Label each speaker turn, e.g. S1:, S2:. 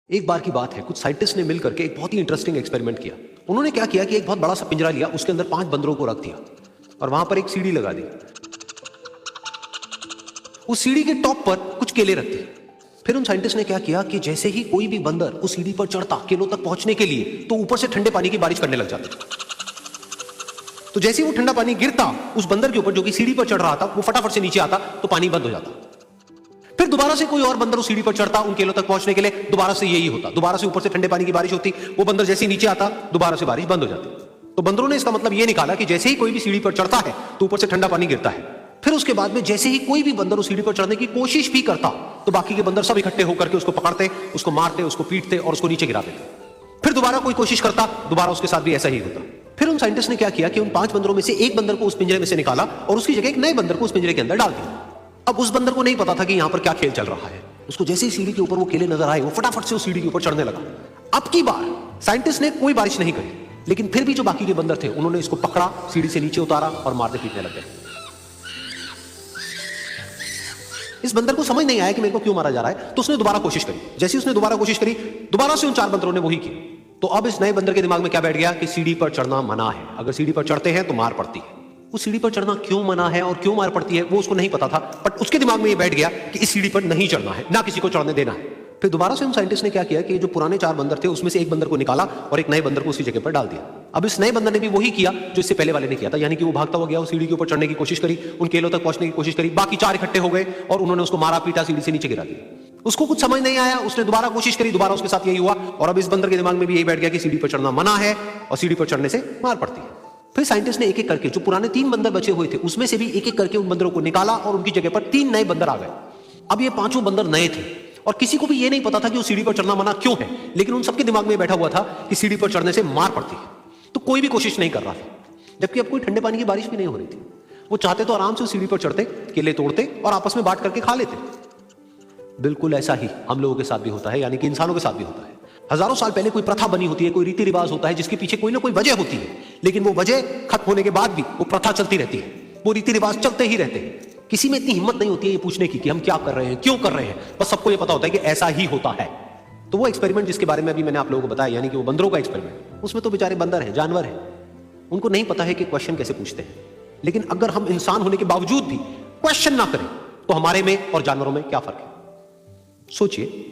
S1: एक बार की बात है, कुछ साइंटिस्ट ने मिलकर के एक बहुत ही इंटरेस्टिंग एक्सपेरिमेंट किया। उन्होंने क्या किया कि एक बहुत बड़ा सा पिंजरा लिया, उसके अंदर 5 बंदरों को रख दिया और वहां पर एक सीढ़ी लगा दी। उस सीढ़ी के टॉप पर कुछ केले रख दिए। फिर उन साइंटिस्ट ने क्या किया कि जैसे ही कोई भी बंदर उस सीढ़ी पर चढ़ता केलों तक पहुंचने के लिए, तो ऊपर से ठंडे पानी की बारिश करने लग जाती। तो जैसे ही वो ठंडा पानी गिरता उस बंदर के ऊपर जो कि सीढ़ी पर चढ़ रहा था, वो फटाफट से नीचे आता तो पानी बंद हो जाता। फिर दोबारा से कोई और बंदर उस सीढ़ी पर चढ़ता उन केलों तक पहुंचने के लिए, दोबारा से यही होता। दोबारा से ऊपर से ठंडे पानी की बारिश होती, वो बंदर जैसे ही नीचे आता दोबारा से बारिश बंद हो जाती। तो बंदरों ने इसका मतलब यह निकाला कि जैसे ही कोई भी सीढ़ी पर चढ़ता है तो ऊपर से ठंडा पानी गिरता है। फिर उसके बाद में जैसे ही कोई भी बंदर उस सीढ़ी पर चढ़ने की कोशिश भी करता तो बाकी के बंदर सब इकट्ठे होकर के उसको पकड़ते, उसको मारते, उसको पीटते और उसको नीचे गिरा देते। फिर दोबारा कोई कोशिश करता, दोबारा उसके साथ भी ऐसा ही होता। फिर उन साइंटिस्ट ने क्या किया कि उन 5 बंदरों में से एक बंदर को उस पिंजरे में से निकाला और उसकी जगह एक नए बंदर को उस पिंजरे के अंदर डाल दिया। अब उस बंदर को नहीं पता था कि यहां पर क्या खेल चल रहा है। उसको जैसे ही सीढ़ी के ऊपर वो केले नजर आए, वो फटाफट से उस सीढ़ी के ऊपर चढ़ने लगा। अब की बार साइंटिस्ट ने कोई बारिश नहीं करी, लेकिन फिर भी जो बाकी के बंदर थे उन्होंने इसको पकड़ा, सीढ़ी से नीचे उतारा और मारते पीटने लग गए। इस बंदर को समझ नहीं आया कि मेरे को क्यों मारा जा रहा है, तो उसने दोबारा कोशिश करी। जैसे उसने दोबारा कोशिश करी, दोबारा से उन 4 बंदरों ने वही किया। तो अब इस नए बंदर के दिमाग में क्या बैठ गया कि सीढ़ी पर चढ़ना मना है, अगर सीढ़ी पर चढ़ते हैं तो मार पड़ती है। उस सीढ़ी पर चढ़ना क्यों मना है और क्यों मार पड़ती है वो उसको नहीं पता था, बट उसके दिमाग में ये बैठ गया कि इस सीढ़ी पर नहीं चढ़ना है, ना किसी को चढ़ने देना है। फिर दोबारा से उन साइंटिस्ट ने क्या किया कि जो पुराने 4 बंदर थे उसमें से एक बंदर को निकाला और एक नए बंदर को उसी जगह पर डाल दिया। अब इस नए बंदर ने भी वही किया जो इससे पहले वाले ने किया था, यानी कि वो भागता हुआ गया, उस सीढ़ी के ऊपर चढ़ने की कोशिश करी, उन केलों तक पहुंचने की कोशिश करी। बाकी 4 इकट्ठे हो गए और उन्होंने उसको मारा पीटा, सीढ़ी से नीचे गिरा दिया। उसको कुछ समझ नहीं आया, उसने दोबारा कोशिश करी, दोबारा उसके साथ यही हुआ। और अब इस बंदर के दिमाग में भी यही बैठ गया कि सीढ़ी पर चढ़ना मना है और सीढ़ी पर चढ़ने से मार पड़ती है। फिर साइंटिस्ट ने एक एक करके जो पुराने 3 बंदर बचे हुए थे उसमें से भी एक एक करके उन बंदरों को निकाला और उनकी जगह पर 3 नए बंदर आ गए। अब ये 5 बंदर नए थे और किसी को भी ये नहीं पता था कि वो सीढ़ी पर चढ़ना मना क्यों है, लेकिन उन सबके दिमाग में बैठा हुआ था कि सीढ़ी पर चढ़ने से मार पड़ती है। तो कोई भी कोशिश नहीं कर रहा था, जबकि अब कोई ठंडे पानी की बारिश भी नहीं हो रही थी। वो चाहते तो आराम से उस सीढ़ी पर चढ़ते, केले तोड़ते और आपस में बांट करके खा लेते। बिल्कुल ऐसा ही हम लोगों के साथ भी होता है, यानी कि इंसानों के साथ भी होता है। हजारों साल पहले कोई प्रथा बनी होती है, कोई रीति रिवाज होता है जिसके पीछे कोई ना कोई वजह होती है, लेकिन वो वजह खत्म होने के बाद भी वो प्रथा चलती रहती है, वो रीति रिवाज चलते ही रहते हैं। किसी में इतनी हिम्मत नहीं होती है ये पूछने की कि हम क्या कर रहे हैं, क्यों कर रहे हैं, बस सबको ये पता होता है कि ऐसा ही होता है। तो वो एक्सपेरिमेंट जिसके बारे में अभी मैंने आप लोगों को बताया, यानी कि वो बंदरों का एक्सपेरिमेंट, उसमें तो बेचारे बंदर हैं, जानवर हैं, उनको नहीं पता है कि क्वेश्चन कैसे पूछते हैं। लेकिन अगर हम इंसान होने के बावजूद भी क्वेश्चन ना करें तो हमारे में और जानवरों में क्या फर्क है, सोचिए।